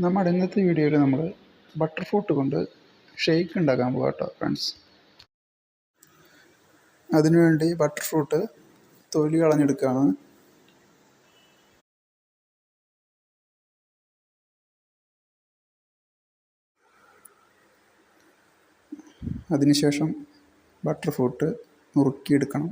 നമ്മുടെ ഇന്നത്തെ വീഡിയോയിൽ നമ്മൾ ബട്ടർ ഫ്രൂട്ട് കൊണ്ട് ഷേക്ക് ഉണ്ടാക്കാൻ പോകാം കേട്ടോ ഫ്രണ്ട്സ്. അതിനുവേണ്ടി ബട്ടർ ഫ്രൂട്ട് തൊലി കളഞ്ഞെടുക്കുകയാണ്. അതിനുശേഷം ബട്ടർ ഫ്രൂട്ട് നുറുക്കിയെടുക്കണം.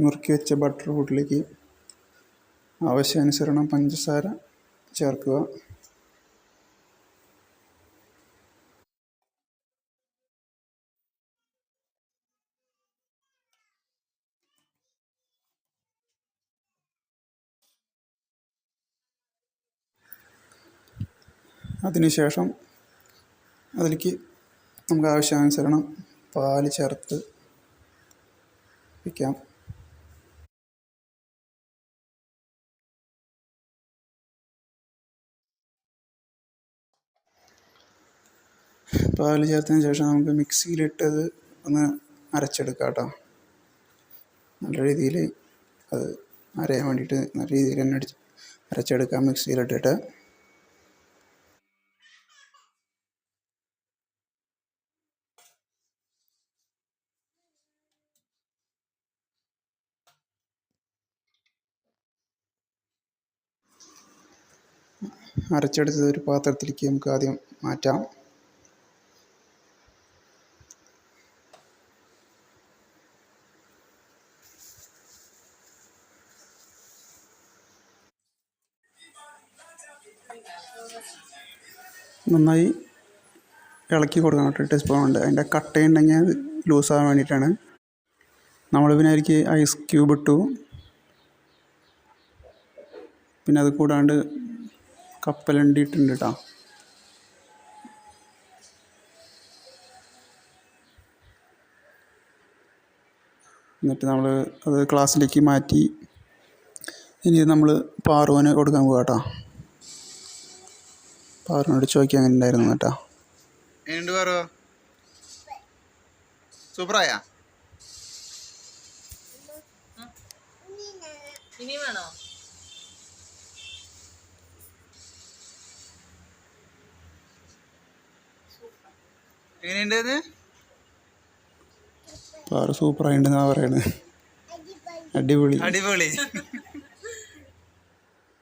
നുറുക്കി വെച്ച ബട്ടർ ഫ്രൂട്ടിലേക്ക് ആവശ്യാനുസരണം പഞ്ചസാര ചേർക്കുക. അതിനുശേഷം അതിലേക്ക് നമുക്ക് ആവശ്യാനുസരണം പാല് ചേർത്ത് വയ്ക്കാം. പാല് ചേർത്തതിന് ശേഷം നമുക്ക് മിക്സിയിലിട്ടത് ഒന്ന് അരച്ചെടുക്കാം കേട്ടോ. നല്ല രീതിയിൽ അത് അരയാൻ വേണ്ടിയിട്ട് നല്ല രീതിയിൽ തന്നെ അരച്ചെടുക്കാം മിക്സിയിലിട്ടിട്ട്. അരച്ചെടുത്തത് ഒരു പാത്രത്തിലേക്ക് നമുക്ക് ആദ്യം മാറ്റാം. നന്നായി ഇളക്കി കൊടുക്കണം കേട്ടോ. സ്പൂൺ ഉണ്ട്, അതിൻ്റെ കട്ടയുണ്ടെങ്കിൽ അത് ലൂസാകാൻ വേണ്ടിയിട്ടാണ്. നമ്മൾ പിന്നെ അതിലേക്ക് ഐസ് ക്യൂബ് ഇട്ടു. പിന്നെ അത് കൂടാണ്ട് കപ്പലണ്ടി ഇട്ടിട്ടുണ്ട് കേട്ടോ. എന്നിട്ട് നമ്മൾ അത് ഗ്ലാസ്സിലേക്ക് മാറ്റി ഇനി നമ്മൾ പാറുവിന് കൊടുക്കാൻ പോകാം കേട്ടോ. പാറുവിനോട് ചോദിക്കാൻ അങ്ങനെ ഉണ്ടായിരുന്നു കേട്ടോ. എങ്ങനെയുണ്ട് പാറു? സൂപ്പറായ? ഇനി വേണോ? എങ്ങനെയുണ്ട്? പാറു സൂപ്പറായിട്ടുണ്ടെന്നാ പറയണത്. അടിപൊളി അടിപൊളി.